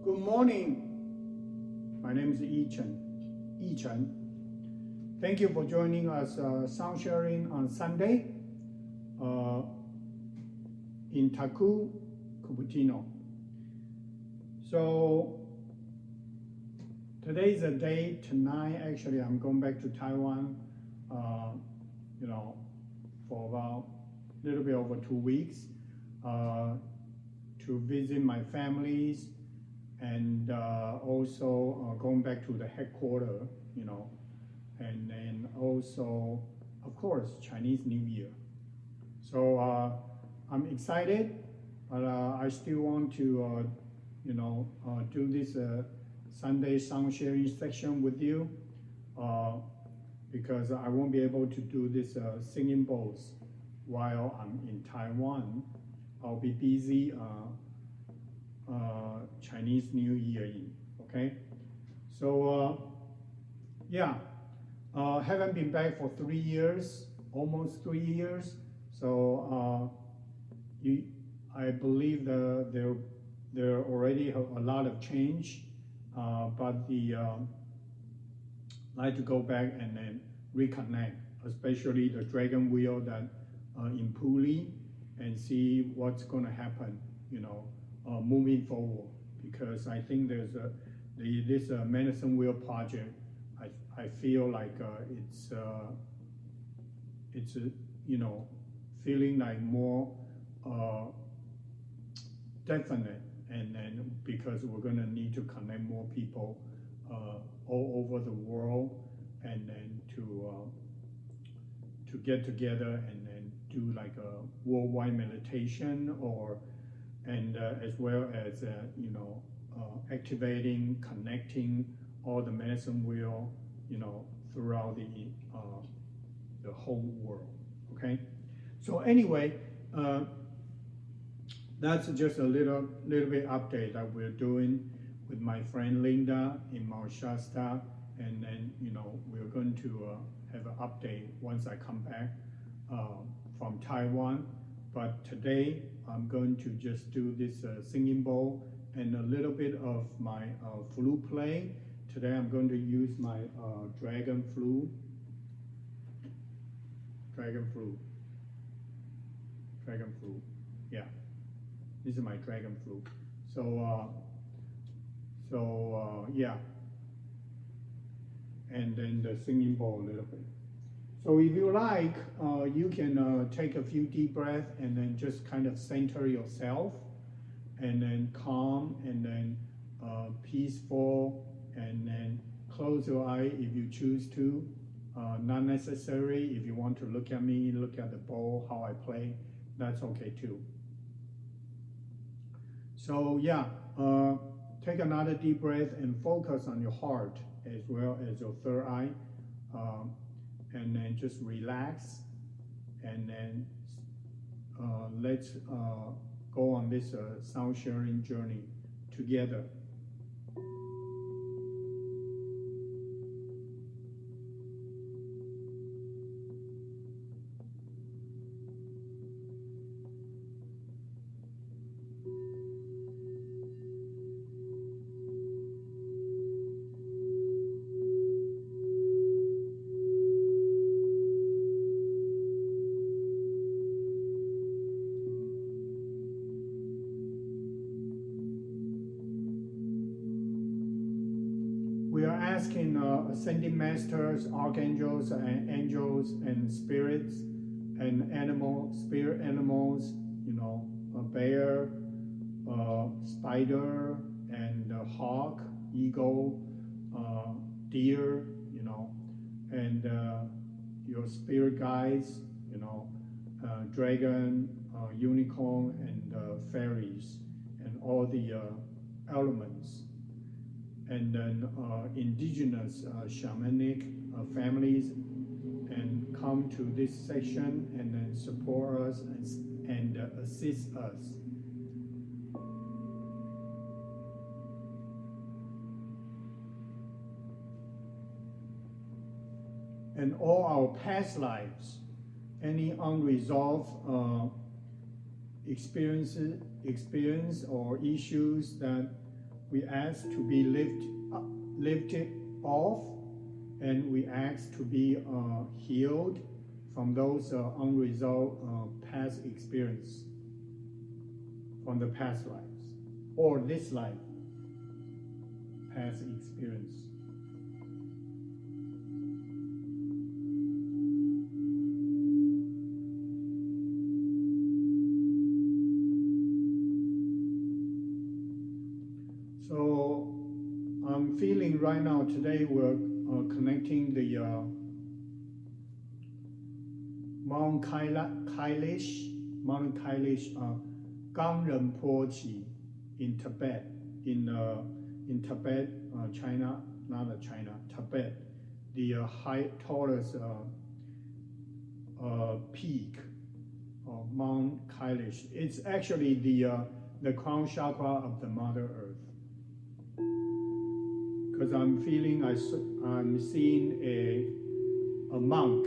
Good morning. My name is Yi Chen. Thank you for joining us sound sharing on Sunday in Taku, Cupertino. So today's the day. Tonight, actually, I'm going back to Taiwan. For about a little bit over 2 weeks to visit my families. And also going back to the headquarters, and then also, of course, Chinese New Year. So I'm excited, but I still want to, do this Sunday sound sharing section with you because I won't be able to do this singing bowls while I'm in Taiwan. I'll be busy. Chinese New Year okay? So haven't been back for 3 years, almost 3 years. So I believe there already a lot of change, but like to go back and then reconnect, especially the Dragon Wheel that in Puli, and see what's going to happen, moving forward, because I think there's this medicine wheel project. I feel like it's feeling like more definite, and then because we're gonna need to connect more people all over the world, and then to get together and then do like a worldwide meditation, and as well as activating, connecting all the medicine wheel, throughout the whole world. Okay, so anyway, that's just a little bit update that we're doing with my friend Linda in Mount Shasta, and then we're going to have an update once I come back from Taiwan. But today I'm going to just do this singing bowl and a little bit of my flute play. Today I'm going to use my dragon flute. Yeah, this is my dragon flute. So yeah, and then the singing bowl a little bit. So if you like, you can take a few deep breaths and then just kind of center yourself, and then calm, and then peaceful, and then close your eye if you choose to. Not necessary. If you want to look at me, look at the bowl, how I play, that's okay too. So yeah, take another deep breath and focus on your heart as well as your third eye. And then just relax, and then let's go on this sound sharing journey together. We are asking ascending masters, archangels, and angels, and spirits, and spirit animals, a bear, spider, and hawk, eagle, deer, and your spirit guides, dragon, unicorn, and fairies, and all the elements. And then indigenous shamanic families, and come to this section and then support us and assist us. And all our past lives, any unresolved experience or issues that we ask to be lifted off, and we ask to be healed from those unresolved past experience from the past lives or this life past experience. So I'm feeling right now, today we're connecting the Mount Kailash, Gangrenpochi in Tibet, in Tibet, China, not China, Tibet, the tallest peak of Mount Kailash. It's actually the crown chakra of the Mother Earth. Because I'm feeling, I'm seeing a monk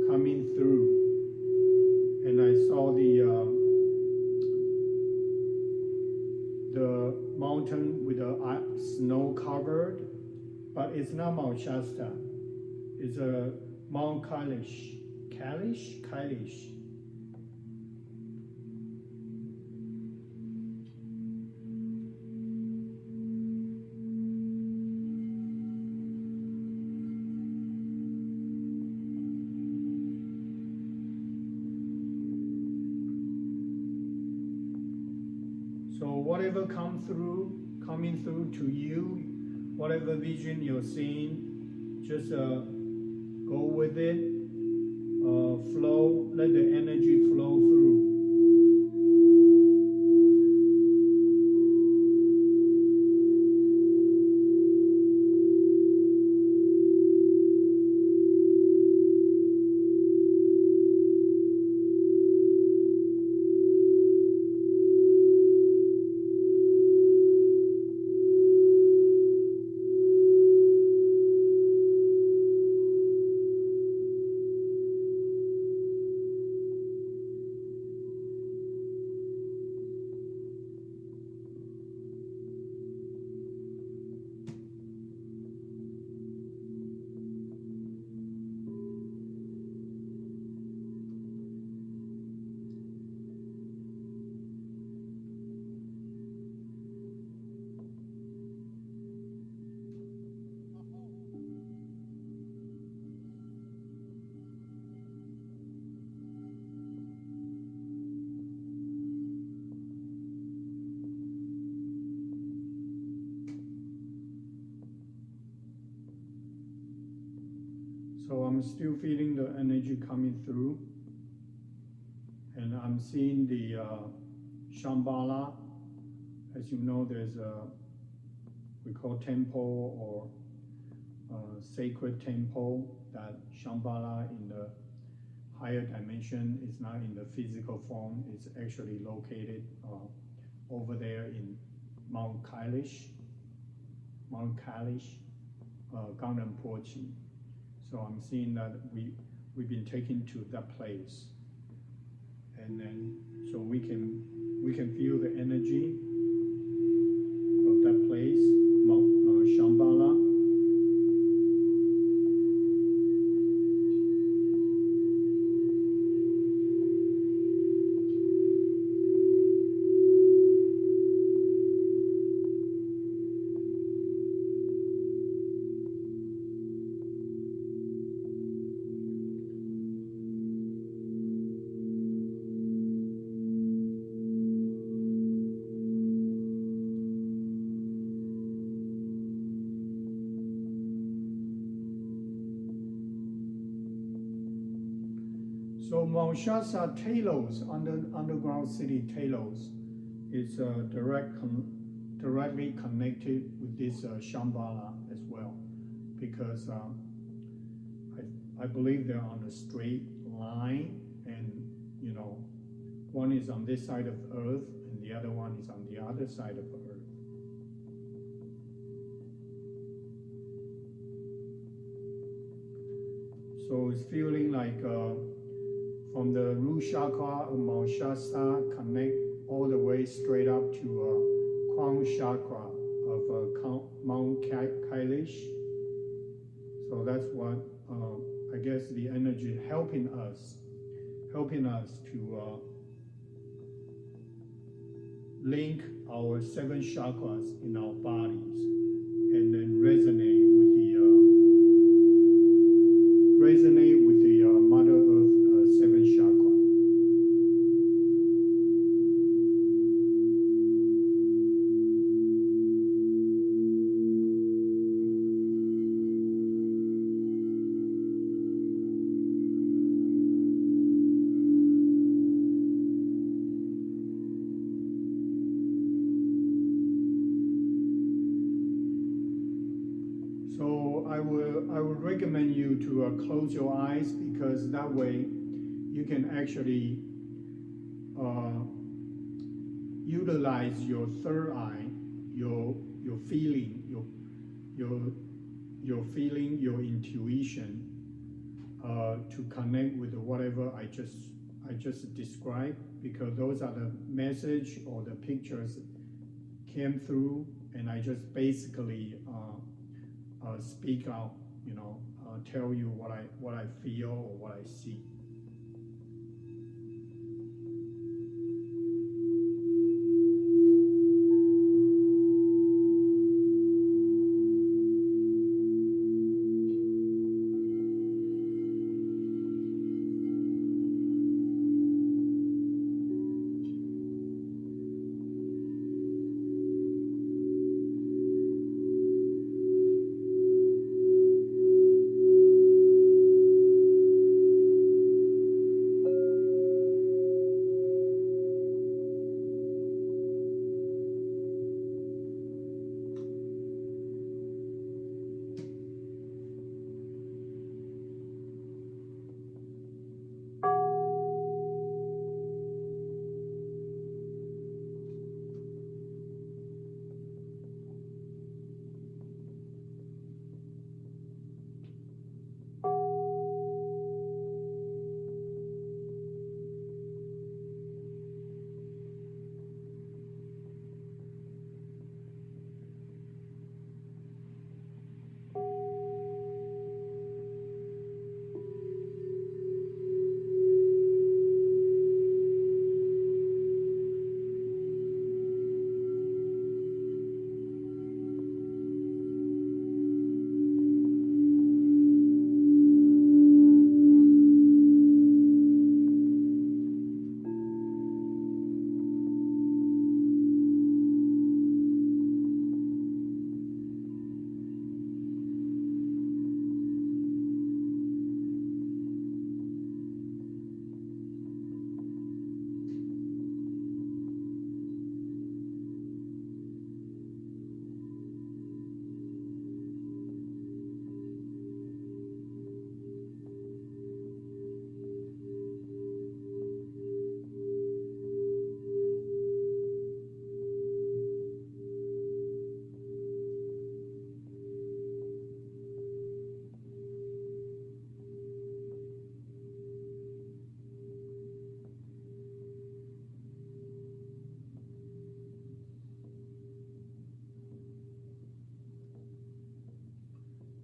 coming through, and I saw the mountain with the snow covered, but it's not Mount Shasta. It's a Mount Kailash. Kailash. So whatever coming through to you, whatever vision you're seeing, just go with it, flow, let the energy flow through. So I'm still feeling the energy coming through, and I'm seeing the Shamballa. As you know, there's we call temple or sacred temple, that Shamballa in the higher dimension is not in the physical form. It's actually located over there in Mount Kailash, Gangrenpochi. So I'm seeing that we've been taken to that place, and then so we can feel the energy of that place, Shamballa. So Mount Shasta, Talos, underground city Talos, is directly connected with this Shambhala as well, because I believe they're on a straight line, and one is on this side of the earth, and the other one is on the other side of the earth. So it's feeling like from the root chakra of Mount Shasta, connect all the way straight up to crown chakra of Mount Kailash. So that's what I guess the energy helping us to link our 7 chakras in our bodies, and then resonate with the Mother Earth 7 chakra. So I would recommend you to close your eyes, because that way you can actually utilize your third eye, your feeling, your feeling, your intuition, to connect with whatever I just described, because those are the message or the pictures came through, and I just basically speak out, tell you what I feel or what I see.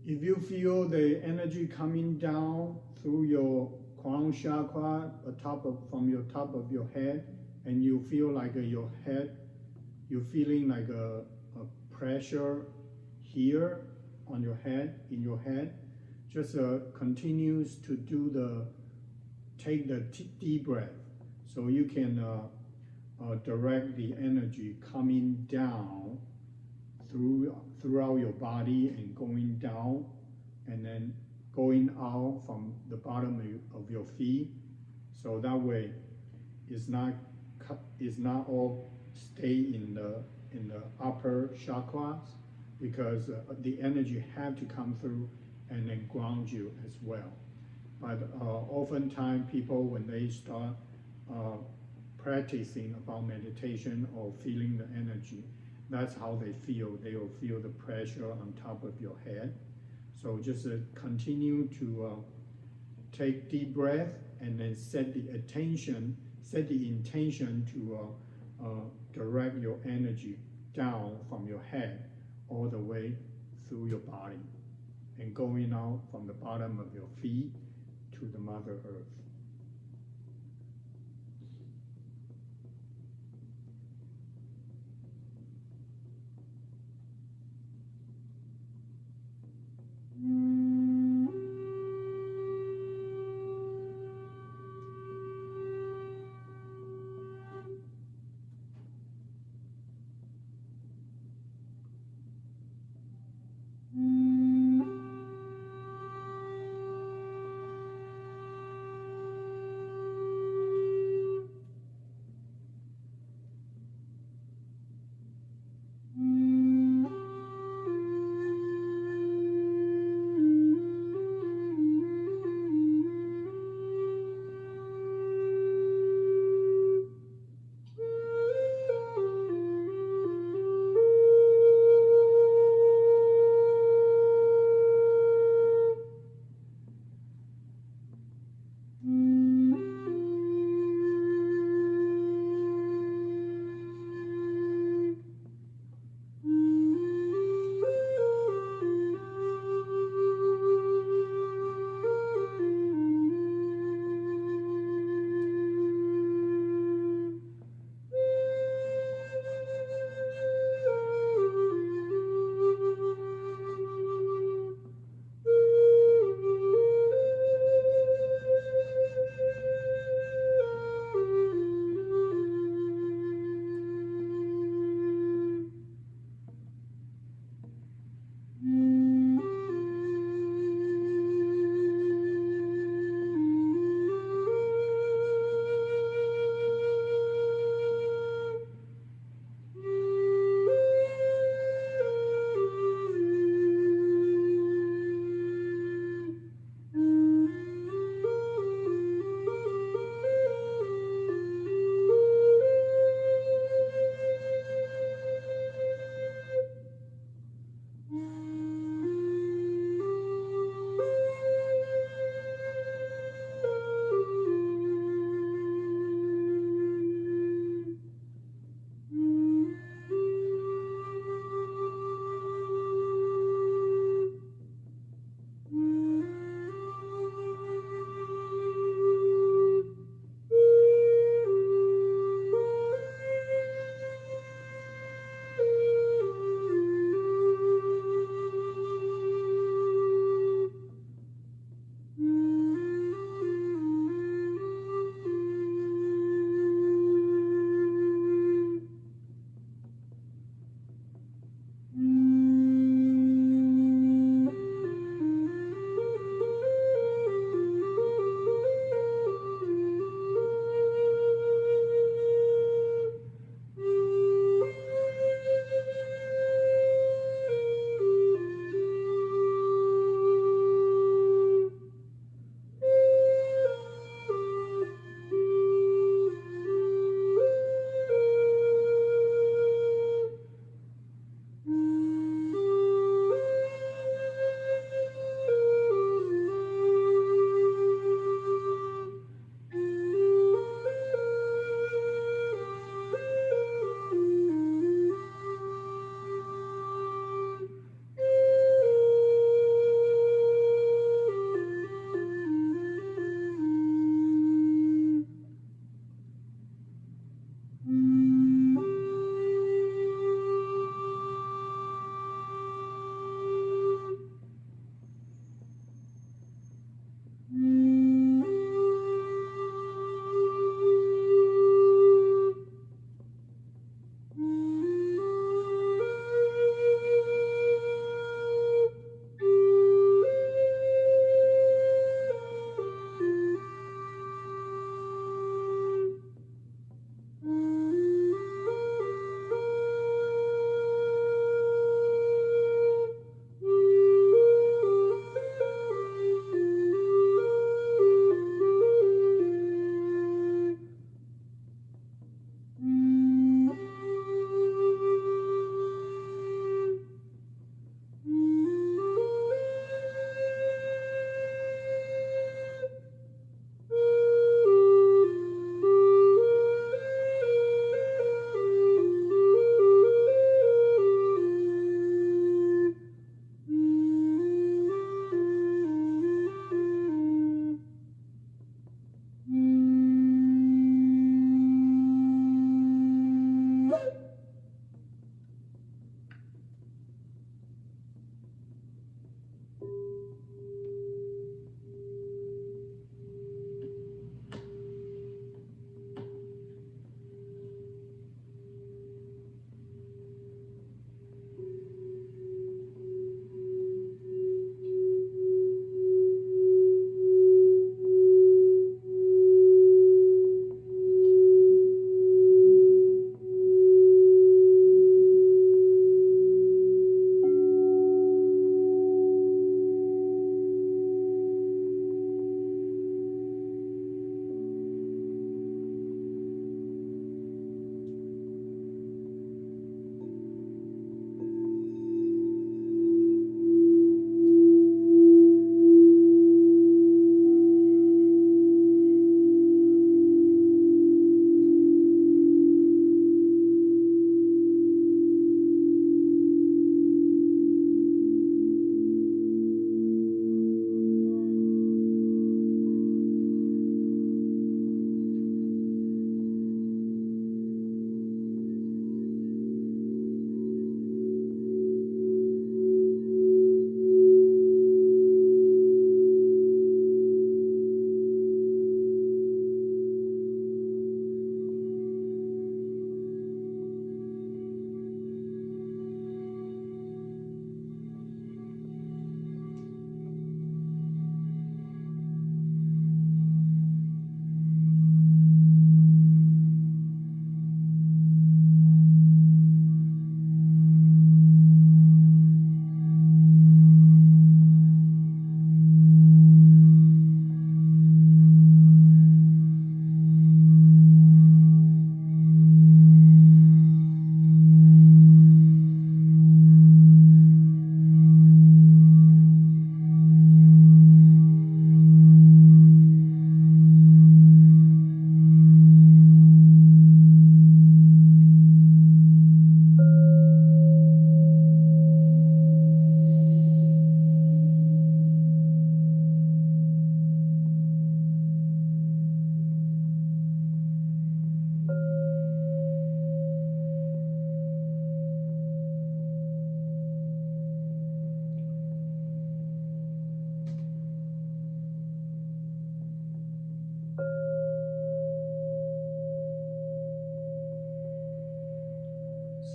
If you feel the energy coming down through your crown chakra, from your top of your head, and you feel like your head, you're feeling like a pressure here on your head, in your head, just continues to take the deep breath, so you can direct the energy coming down throughout your body and going down, and then going out from the bottom of your feet. So that way, it's not all stay in the upper chakras, because the energy have to come through and then ground you as well. But oftentimes people, when they start practicing about meditation or feeling the energy, that's how they feel. They will feel the pressure on top of your head. So just continue to take deep breath, and then set the intention to direct your energy down from your head, all the way through your body and going out from the bottom of your feet to the Mother Earth.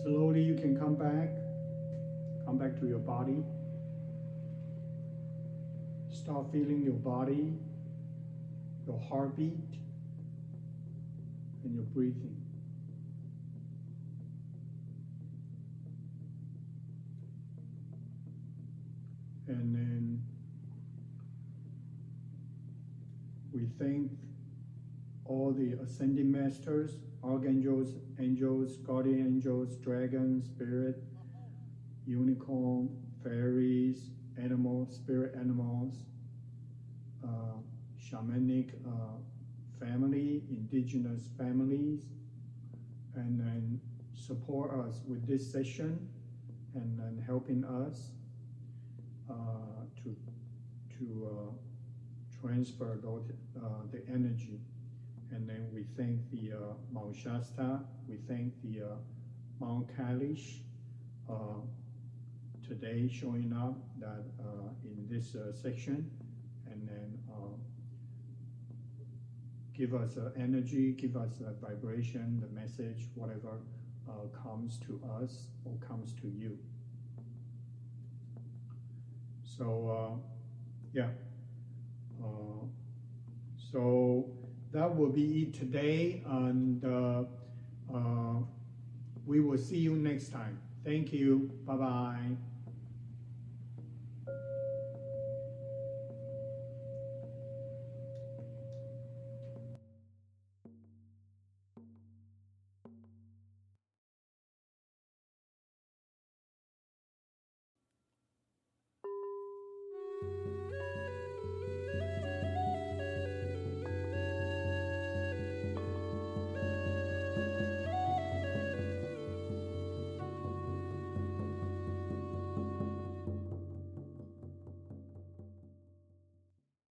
Slowly you can come back to your body. Start feeling your body, your heartbeat, and your breathing. And then we thank all the ascending masters, archangels, angels, guardian angels, dragons, spirit, unicorn, fairies, animals, spirit animals, shamanic family, indigenous families, and then support us with this session and then helping us to transfer the energy. And then we thank the Mount Shasta, we thank the Mount Kailash today showing up that in this section, and then give us energy, give us a vibration, the message, whatever comes to us or comes to you. So yeah, so that will be it today, and we will see you next time. Thank you. Bye-bye.